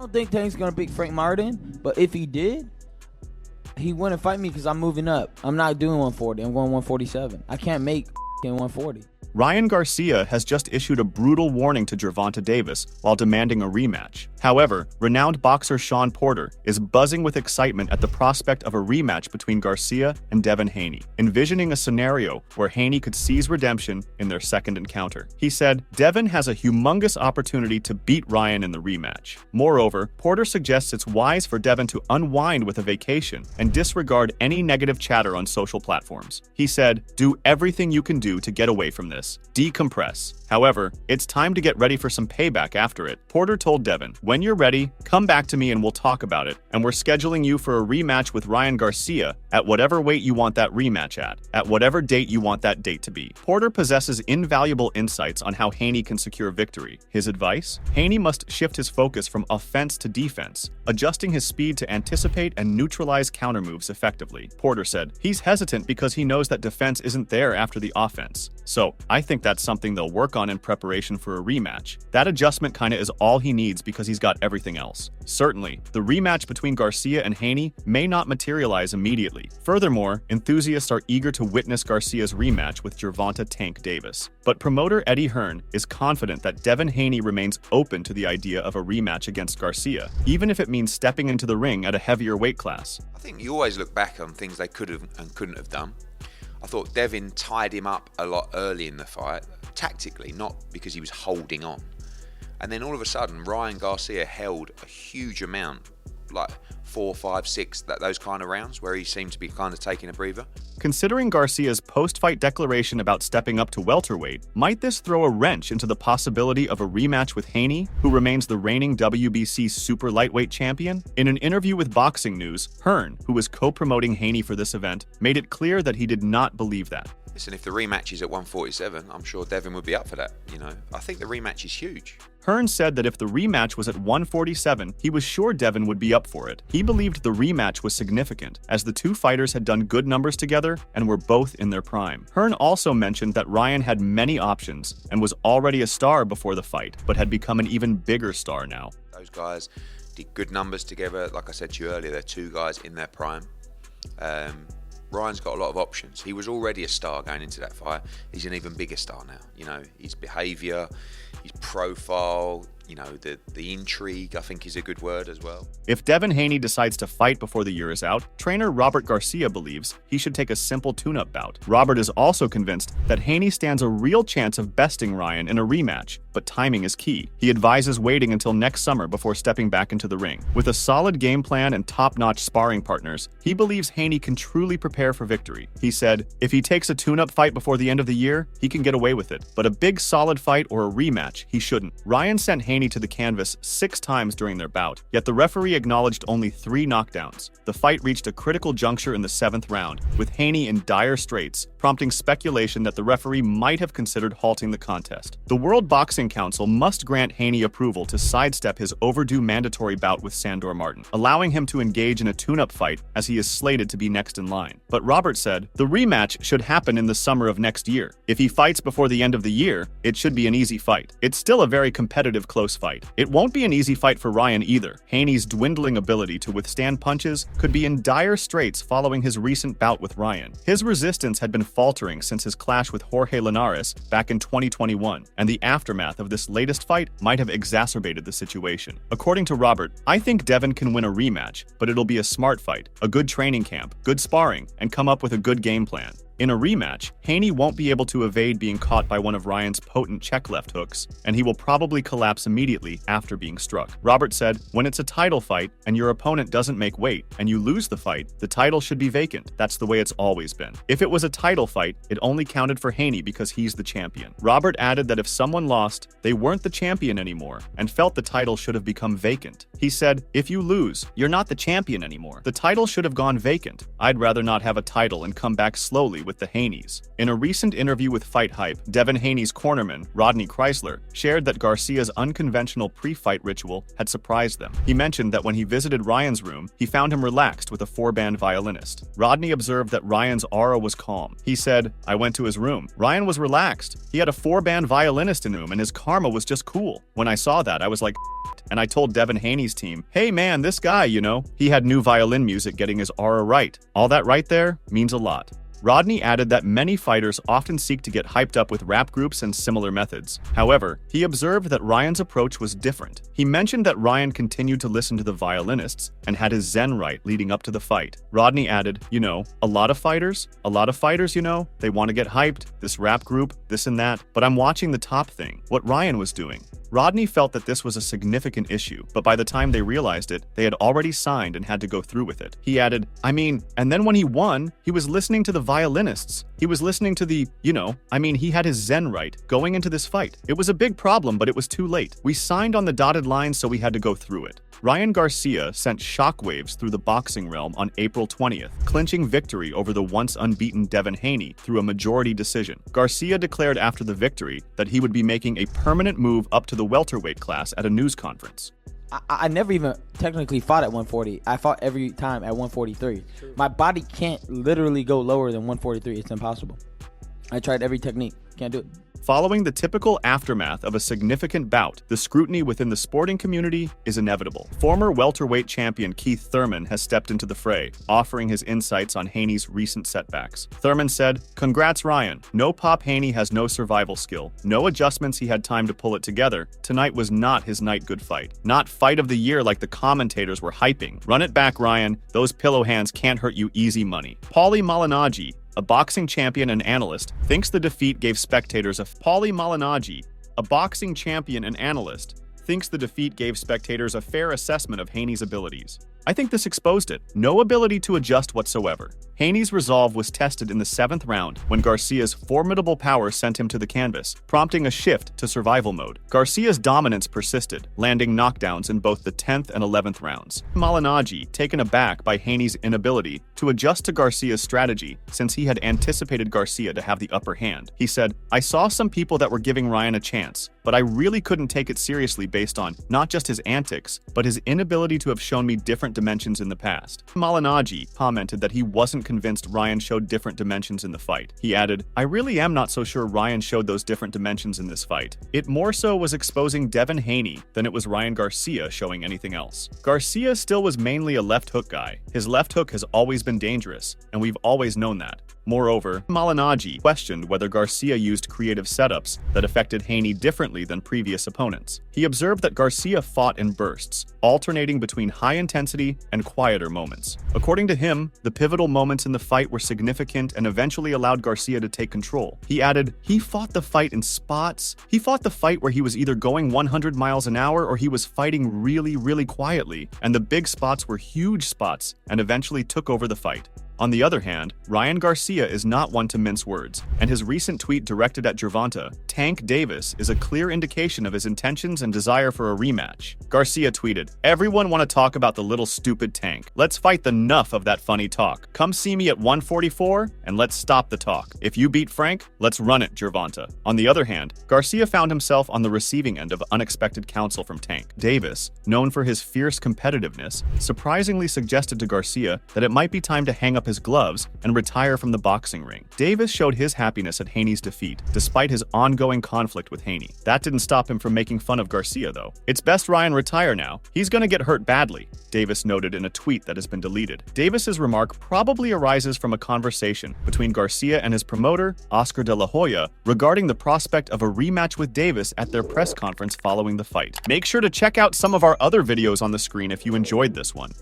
don't think Tank's gonna beat Frank Martin, but if he did, he wouldn't fight me because I'm moving up. I'm not doing 140. I'm going 147. I can't make 140. Ryan Garcia has just issued a brutal warning to Gervonta Davis while demanding a rematch. However, renowned boxer Shawn Porter is buzzing with excitement at the prospect of a rematch between Garcia and Devin Haney, envisioning a scenario where Haney could seize redemption in their second encounter. He said, "Devin has a humongous opportunity to beat Ryan in the rematch." Moreover, Porter suggests it's wise for Devin to unwind with a vacation and disregard any negative chatter on social platforms. He said, "Do everything you can do to get away from this. Decompress. However, it's time to get ready for some payback after it." Porter told Devin, "When you're ready, come back to me and we'll talk about it. And we're scheduling you for a rematch with Ryan Garcia at whatever weight you want that rematch at whatever date you want that date to be." Porter possesses invaluable insights on how Haney can secure victory. His advice? Haney must shift his focus from offense to defense, adjusting his speed to anticipate and neutralize countermoves effectively. Porter said, "He's hesitant because he knows that defense isn't there after the offense. So, I think that's something they'll work on in preparation for a rematch. That adjustment kinda is all he needs because he's got everything else." Certainly, the rematch between Garcia and Haney may not materialize immediately. Furthermore, enthusiasts are eager to witness Garcia's rematch with Gervonta "Tank" Davis. But promoter Eddie Hearn is confident that Devin Haney remains open to the idea of a rematch against Garcia, even if it means stepping into the ring at a heavier weight class. I think you always look back on things they could have and couldn't have done. I thought Devin tied him up a lot early in the fight, tactically, not because he was holding on. And then all of a sudden, Ryan Garcia held a huge amount, like 4, 5, 6, those kind of rounds where he seemed to be kind of taking a breather. Considering Garcia's post-fight declaration about stepping up to welterweight, might this throw a wrench into the possibility of a rematch with Haney, who remains the reigning WBC super lightweight champion? In an interview with Boxing News, Hearn, who was co-promoting Haney for this event, made it clear that he did not believe that. Listen, if the rematch is at 147, I'm sure Devin would be up for that, I think the rematch is huge. Hearn said that if the rematch was at 147, he was sure Devin would be up for it. He believed the rematch was significant, as the two fighters had done good numbers together and were both in their prime. Hearn also mentioned that Ryan had many options and was already a star before the fight, but had become an even bigger star now. Those guys did good numbers together. Like I said to you earlier, they're two guys in their prime. Ryan's got a lot of options. He was already a star going into that fight. He's an even bigger star now. His behaviour, his profile, the intrigue, I think, is a good word as well. If Devin Haney decides to fight before the year is out, trainer Robert Garcia believes he should take a simple tune-up bout. Robert is also convinced that Haney stands a real chance of besting Ryan in a rematch, but timing is key. He advises waiting until next summer before stepping back into the ring. With a solid game plan and top-notch sparring partners, he believes Haney can truly prepare for victory. He said, "If he takes a tune-up fight before the end of the year, he can get away with it. But a big solid fight or a rematch, he shouldn't." Ryan sent Haney to the canvas 6 times during their bout, yet the referee acknowledged only 3 knockdowns. The fight reached a critical juncture in the 7th round, with Haney in dire straits, prompting speculation that the referee might have considered halting the contest. The World Boxing Council must grant Haney approval to sidestep his overdue mandatory bout with Sandor Martin, allowing him to engage in a tune-up fight as he is slated to be next in line. But Robert said, "The rematch should happen in the summer of next year. If he fights before the end of the year, it should be an easy fight. It's still a very competitive, close fight. It won't be an easy fight for Ryan either. Haney's dwindling ability to withstand punches could be in dire straits following his recent bout with Ryan. His resistance had been faltering since his clash with Jorge Linares back in 2021, and the aftermath of this latest fight might have exacerbated the situation." According to Robert, "I think Devin can win a rematch, but it'll be a smart fight, a good training camp, good sparring, and come up with a good game plan. In a rematch, Haney won't be able to evade being caught by one of Ryan's potent check left hooks, and he will probably collapse immediately after being struck." Robert said, "When it's a title fight and your opponent doesn't make weight and you lose the fight, the title should be vacant. That's the way it's always been. If it was a title fight, it only counted for Haney because he's the champion." Robert added that if someone lost, they weren't the champion anymore and felt the title should have become vacant. He said, "If you lose, you're not the champion anymore. The title should have gone vacant. I'd rather not have a title and come back slowly with the Haneys. In a recent interview with Fight Hype, Devin Haney's cornerman, Rodney Chrysler, shared that Garcia's unconventional pre-fight ritual had surprised them. He mentioned that when he visited Ryan's room, he found him relaxed with a 4-band violinist. Rodney observed that Ryan's aura was calm. He said, "I went to his room. Ryan was relaxed. He had a 4-band violinist in the room and his karma was just cool. When I saw that, I was like, and I told Devin Haney's team, hey man, this guy, he had new violin music getting his aura right. All that right there means a lot." Rodney added that many fighters often seek to get hyped up with rap groups and similar methods. However, he observed that Ryan's approach was different. He mentioned that Ryan continued to listen to the violinists and had his zen right leading up to the fight. Rodney added, a lot of fighters, they want to get hyped, this rap group, this and that, but I'm watching the top thing, what Ryan was doing. Rodney felt that this was a significant issue, but by the time they realized it, they had already signed and had to go through with it. He added, and then when he won, he was listening to the violinists. He was listening to the, he had his zen right going into this fight. It was a big problem, but it was too late. We signed on the dotted line, so we had to go through it. Ryan Garcia sent shockwaves through the boxing realm on April 20th, clinching victory over the once unbeaten Devin Haney through a majority decision. Garcia declared after the victory that he would be making a permanent move up to the welterweight class at a news conference. I never even technically fought at 140. I fought every time at 143. My body can't literally go lower than 143. It's impossible. I tried every technique. Can't do it. Following the typical aftermath of a significant bout, the scrutiny within the sporting community is inevitable. Former welterweight champion Keith Thurman has stepped into the fray, offering his insights on Haney's recent setbacks. Thurman said, "Congrats, Ryan. No Pop Haney has no survival skill. No adjustments he had time to pull it together. Tonight was not his night good fight. Not fight of the year like the commentators were hyping. Run it back, Ryan. Those pillow hands can't hurt you easy money." Paulie Malignaggi, a boxing champion and analyst, thinks the defeat gave spectators a fair assessment of Haney's abilities. I think this exposed it. No ability to adjust whatsoever. Haney's resolve was tested in the 7th round when Garcia's formidable power sent him to the canvas, prompting a shift to survival mode. Garcia's dominance persisted, landing knockdowns in both the 10th and 11th rounds. Malignaggi, taken aback by Haney's inability to adjust to Garcia's strategy since he had anticipated Garcia to have the upper hand. He said, "I saw some people that were giving Ryan a chance, but I really couldn't take it seriously based on not just his antics, but his inability to have shown me different dimensions in the past." Malignaggi commented that he wasn't convinced Ryan showed different dimensions in the fight. He added, "I really am not so sure Ryan showed those different dimensions in this fight. It more so was exposing Devin Haney than it was Ryan Garcia showing anything else." Garcia still was mainly a left hook guy. His left hook has always been dangerous, and we've always known that. Moreover, Malignaggi questioned whether Garcia used creative setups that affected Haney differently than previous opponents. He observed that Garcia fought in bursts, alternating between high-intensity and quieter moments. According to him, the pivotal moments in the fight were significant and eventually allowed Garcia to take control. He added, "He fought the fight in spots. He fought the fight where he was either going 100 miles an hour or he was fighting really, really quietly, and the big spots were huge spots and eventually took over the fight." On the other hand, Ryan Garcia is not one to mince words, and his recent tweet directed at Gervonta "Tank" Davis is a clear indication of his intentions and desire for a rematch. Garcia tweeted, "Everyone want to talk about the little stupid Tank. Let's fight the nuff of that funny talk. Come see me at 144 and let's stop the talk. If you beat Frank, let's run it, Gervonta." On the other hand, Garcia found himself on the receiving end of unexpected counsel from Tank. Davis, known for his fierce competitiveness, surprisingly suggested to Garcia that it might be time to hang up his gloves and retire from the boxing ring. Davis showed his happiness at Haney's defeat, despite his ongoing conflict with Haney. That didn't stop him from making fun of Garcia, though. "It's best Ryan retire now. He's gonna get hurt badly," Davis noted in a tweet that has been deleted. Davis's remark probably arises from a conversation between Garcia and his promoter, Oscar De La Hoya, regarding the prospect of a rematch with Davis at their press conference following the fight. Make sure to check out some of our other videos on the screen if you enjoyed this one.